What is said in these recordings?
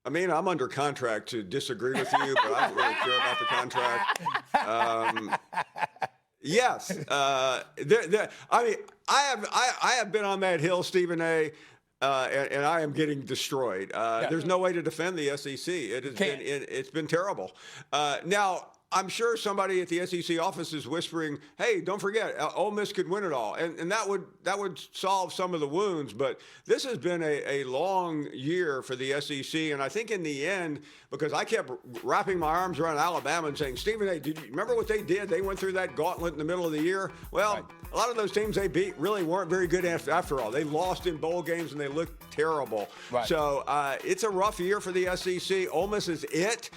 I mean, I'm under contract to disagree with you, but I don't really care about the contract. Yes. I mean, I have been on that hill, Stephen A., and I am getting destroyed. There's no way to defend the SEC. It's been terrible. Now, I'm sure somebody at the SEC office is whispering, "Hey, don't forget, Ole Miss could win it all," and that would solve some of the wounds. But this has been a long year for the SEC, and I think in the end, because I kept wrapping my arms around Alabama and saying, "Stephen A., did you remember what they did? They went through that gauntlet in the middle of the year." Well, a lot of those teams they beat really weren't very good after all. They lost in bowl games and they looked terrible. So it's a rough year for the SEC. Ole Miss is it.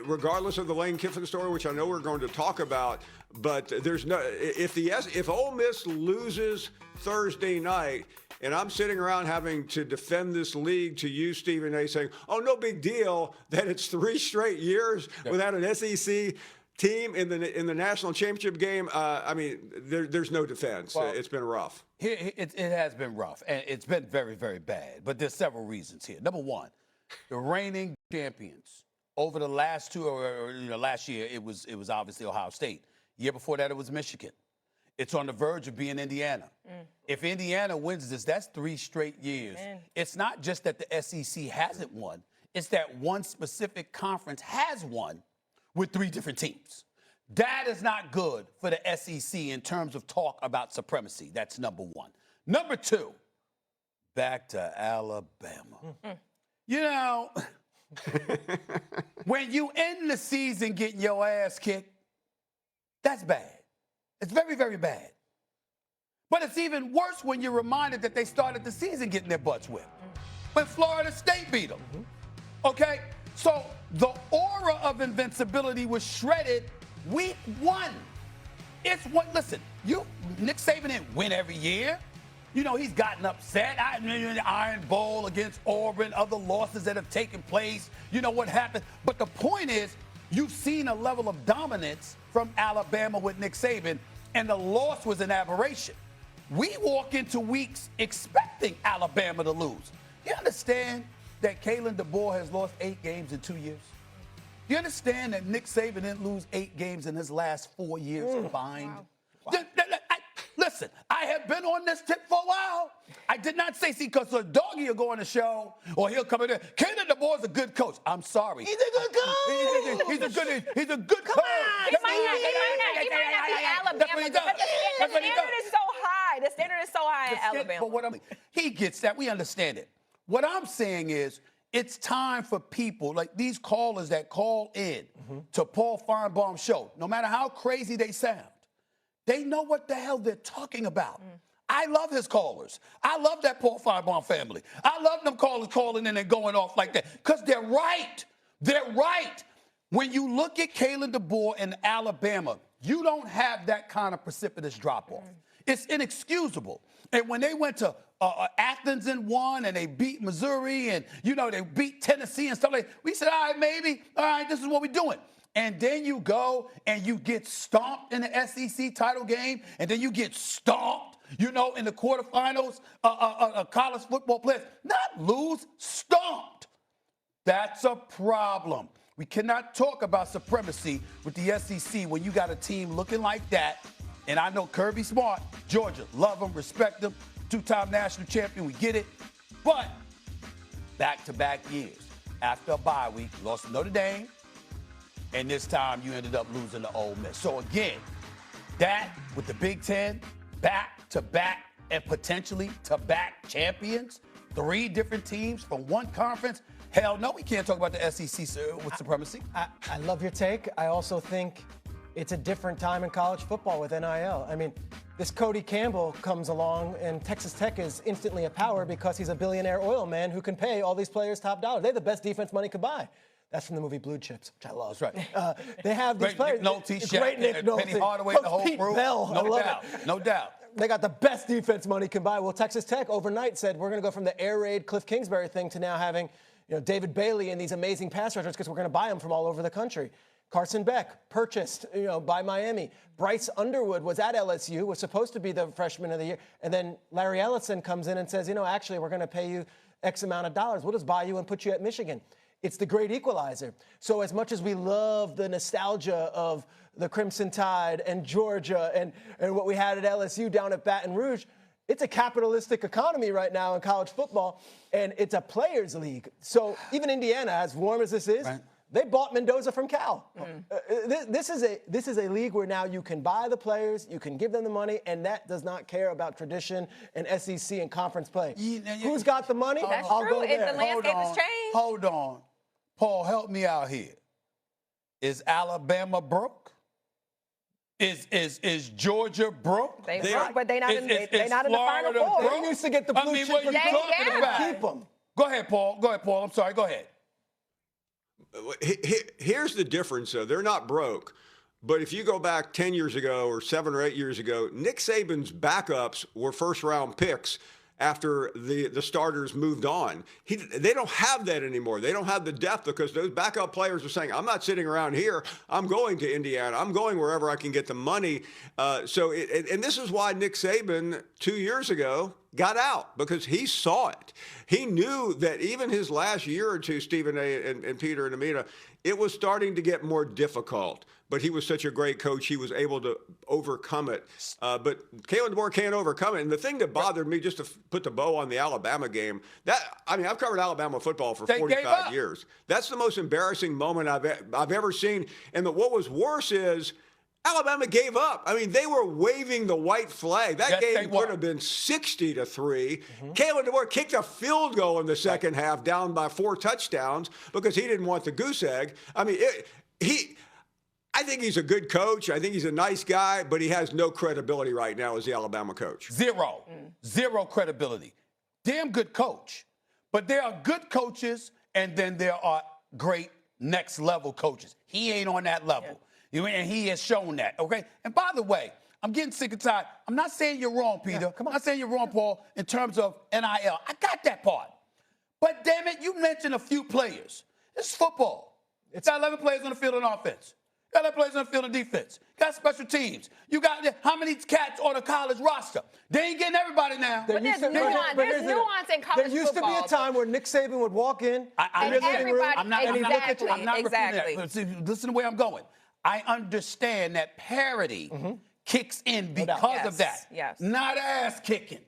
Regardless of the Lane Kiffin story, which I know we're going to talk about, but there's no if Ole Miss loses Thursday night, and I'm sitting around having to defend this league to you, Stephen A., saying, "Oh, no big deal that it's 3 straight years without an SEC team in the national championship game." I mean, there's no defense. Well, it's been rough. It has been rough, and it's been very, very bad. But there's several reasons here. Number one, the reigning champions. Over the last two, or last year, it was obviously Ohio State. Year before that, it was Michigan. It's on the verge of being Indiana. If Indiana wins this, that's 3 straight years. It's not just that the SEC hasn't won. It's that one specific conference has won with 3 different teams. That is not good for the SEC in terms of talk about supremacy. That's number one. Number two, back to Alabama. You know, when you end the season getting your ass kicked, that's bad. It's very, very bad. But it's even worse when you're reminded that they started the season getting their butts whipped. When Florida State beat them. Okay? So the aura of invincibility was shredded week 1. It's what, listen, Nick Saban didn't win every year. You know, he's gotten upset. The Iron Bowl against Auburn, other losses that have taken place. You know what happened. But the point is, you've seen a level of dominance from Alabama with Nick Saban, and the loss was an aberration. We walk into weeks expecting Alabama to lose. You understand that Kalen DeBoer has lost 8 games in 2 years? You understand that Nick Saban didn't lose 8 games in his last 4 years combined? Wow. Listen, I have been on this tip for a while. I did not say, see, because the doggy will go on the show, or he'll come in there. Kalen DeBoer's a good coach. I'm sorry. He's a good coach. He's a good coach. He might not be Alabama. The standard is so high. The standard is so high in Alabama. But what I mean, he gets that. We understand it. What I'm saying is, it's time for people like these callers that call in to Paul Feinbaum's show, no matter how crazy they sound, they know what the hell they're talking about. I love his callers. I love that Paul Feinbaum family. I love them callers calling in and going off like that because they're right. They're right. When you look at Kalen DeBoer in Alabama, you don't have that kind of precipitous drop-off. It's inexcusable. And when they went to Athens and won, and they beat Missouri, and, they beat Tennessee and stuff like that, we said, all right, maybe, all right, this is what we're doing. And then you go and you get stomped in the SEC title game, and then you get stomped, in the quarterfinals, college football players. Not lose, stomped. That's a problem. We cannot talk about supremacy with the SEC when you got a team looking like that. And I know Kirby Smart, Georgia, love him, respect him, 2-time national champion, we get it. But back-to-back years. After a bye week, lost to Notre Dame, and this time you ended up losing to Ole Miss. So again, that with the Big Ten, back-to-back and potentially to back champions, 3 different teams from one conference. Hell no, we can't talk about the SEC with supremacy. I love your take. I also think it's a different time in college football with NIL. I mean, this Cody Campbell comes along, and Texas Tech is instantly a power because he's a billionaire oil man who can pay all these players top dollar. They have the best defense money could buy. That's from the movie Blue Chips, which I love. That's right. They have these players. Nick Nolte, Great Nick Nolte. Penny Hardaway, the whole Pete group. Bell, No doubt. They got the best defense money can buy. Well, Texas Tech overnight said we're going to go from the air raid Cliff Kingsbury thing to now having David Bailey and these amazing pass rushers because we're going to buy them from all over the country. Carson Beck, purchased by Miami. Bryce Underwood was at LSU, was supposed to be the freshman of the year. And then Larry Ellison comes in and says, actually, we're going to pay you X amount of dollars. We'll just buy you and put you at Michigan. It's the great equalizer. So as much as we love the nostalgia of the Crimson Tide and Georgia and what we had at LSU down at Baton Rouge, it's a capitalistic economy right now in college football, and it's a players' league. So even Indiana, as warm as this is, they bought Mendoza from Cal. This is a league where now you can buy the players, you can give them the money, and that does not care about tradition and SEC and conference play. Who's got the money? That's I'll true. go there. The landscape has changed. Hold on. Paul, help me out here. Is Alabama broke? Is Georgia broke? They broke, but they're not in the Final Four. They used to get the blue chip. What are you talking about? Keep them. Go ahead, Paul. Go ahead, Paul. I'm sorry. Go ahead. Here's the difference, though. They're not broke. But if you go back 10 years ago or 7 or 8 years ago, Nick Saban's backups were first-round picks after the starters moved on. They don't have that anymore. They don't have the depth because those backup players are saying, I'm not sitting around here. I'm going to Indiana. I'm going wherever I can get the money. And this is why Nick Saban 2 years ago got out, because he saw it. He knew that even his last year or two, Stephen A. and Peter and Amina, it was starting to get more difficult. But he was such a great coach, he was able to overcome it. But Kalen DeBoer can't overcome it. And the thing that bothered me, just to put the bow on the Alabama game, I've covered Alabama football for 45 years. That's the most embarrassing moment I've ever seen. And what was worse is Alabama gave up. I mean, they were waving the white flag. That game could have been 60-3. Kalen DeBoer kicked a field goal in the second half, down by 4 touchdowns, because he didn't want the goose egg. I mean, I think he's a good coach. I think he's a nice guy, but he has no credibility right now as the Alabama coach. Zero credibility. Damn good coach. But there are good coaches, and then there are great next-level coaches. He ain't on that level. And he has shown that, okay? And by the way, I'm getting sick and tired. I'm not saying you're wrong, Peter. I'm not saying you're wrong, Paul, in terms of NIL. I got that part. But damn it, you mentioned a few players. It's football. It's got 11 players on the field on offense. Got 11 players on the field on defense. Got special teams. You got how many cats on a college roster? They ain't getting everybody now. But there's nuance in college football. There used to be a time where Nick Saban would walk in, I'm not exactly. Listen to where I'm going. I understand that parity kicks in because of that. Yes. Not ass kicking.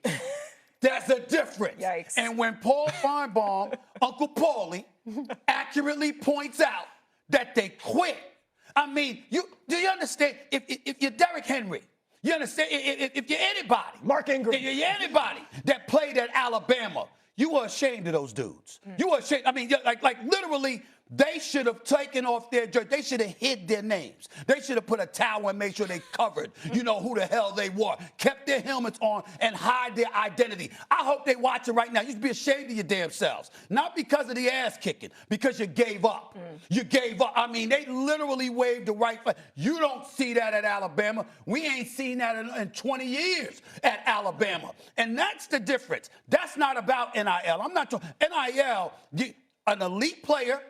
That's a difference. Yikes. And when Paul Feinbaum, Uncle Paulie, accurately points out that they quit, I mean, do you understand? If you're Derrick Henry, you understand? If you're anybody, Mark Ingram, if you're anybody that played at Alabama, you were ashamed of those dudes. You were ashamed. I mean, like literally, they should have taken off their jersey. They should have hid their names. They should have put a towel and made sure they covered, who the hell they were, kept their helmets on and hide their identity. I hope they watch it right now. You should be ashamed of your damn selves. Not because of the ass kicking, because you gave up. You gave up. I mean, they literally waved the right flag. You don't see that at Alabama. We ain't seen that in 20 years at Alabama. And that's the difference. That's not about NIL. I'm not talking NIL. An elite player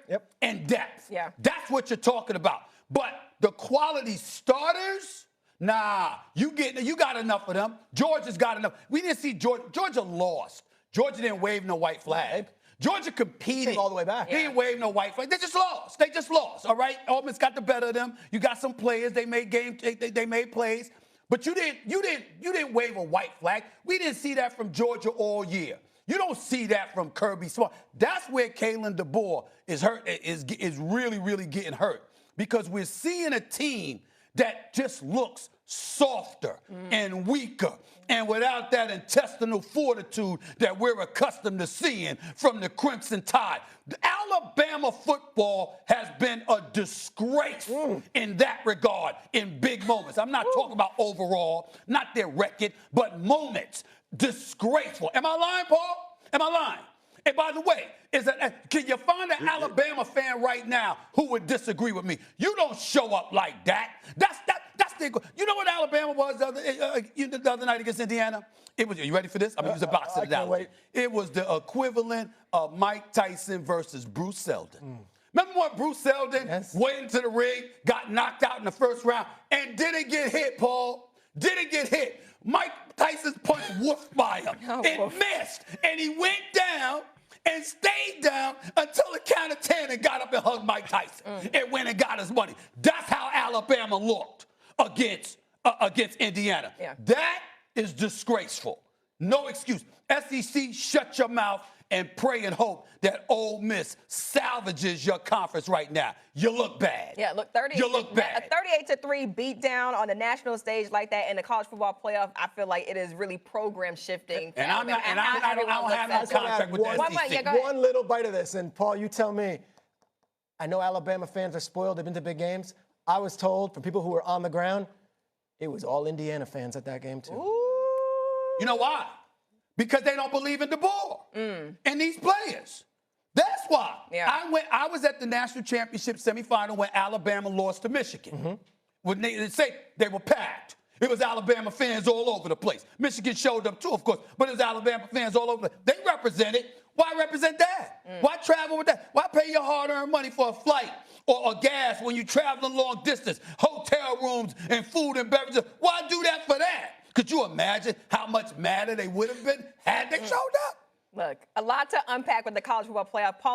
and depth. Yeah. That's what you're talking about. But the quality starters, nah, you got enough of them. Georgia's got enough. We didn't see Georgia. Georgia lost. Georgia didn't wave no white flag. Georgia competed all the way back. They didn't wave no white flag. They just lost. All right. Auburn's got the better of them. You got some players. They made they made plays. But you didn't wave a white flag. We didn't see that from Georgia all year. You don't see that from Kirby Smart. That's where Kalen DeBoer is hurt, is really, really getting hurt, because we're seeing a team that just looks softer and weaker and without that intestinal fortitude that we're accustomed to seeing from the Crimson Tide. Alabama football has been a disgrace in that regard in big moments. I'm not talking about overall, not their record, but moments. Disgraceful. Am I lying, Paul? Am I lying? And by the way, can you find an Alabama fan right now who would disagree with me? You don't show up like that. That's you know what Alabama was the other night against Indiana? It was. Are you ready for this? I'm gonna use a boxing analogy. It was the equivalent of Mike Tyson versus Bruce Seldon. Remember when Bruce Seldon went into the ring, got knocked out in the first round, and didn't get hit, Paul? Didn't get hit. Mike Tyson's punch whoofed by him. It missed. And he went down, and stayed down until the count of 10 and got up and hugged Mike Tyson and went and got his money. That's how Alabama looked against Indiana. Yeah. That is disgraceful. No excuse. SEC, shut your mouth and pray and hope that Ole Miss salvages your conference right now. You look bad. Yeah, look, You look bad. A 38-3 beatdown on the national stage like that in the college football playoff. I feel like it is really program shifting. And I don't have no contract with the SEC. Yeah, go ahead. One little bite of this, and Paul, you tell me. I know Alabama fans are spoiled. They've been to big games. I was told from people who were on the ground, it was all Indiana fans at that game too. You know why? Because they don't believe in the ball and these players. That's why. Yeah. I was at the national championship semifinal when Alabama lost to Michigan. When they say they were packed. It was Alabama fans all over the place. Michigan showed up too, of course, but it was Alabama fans all over. They represented. Why represent that? Why travel with that? Why pay your hard-earned money for a flight or gas when you're traveling long distance, hotel rooms and food and beverages? Why do that for that? Could you imagine how much madder they would have been had they showed up? Look, a lot to unpack with the college football playoff. Paul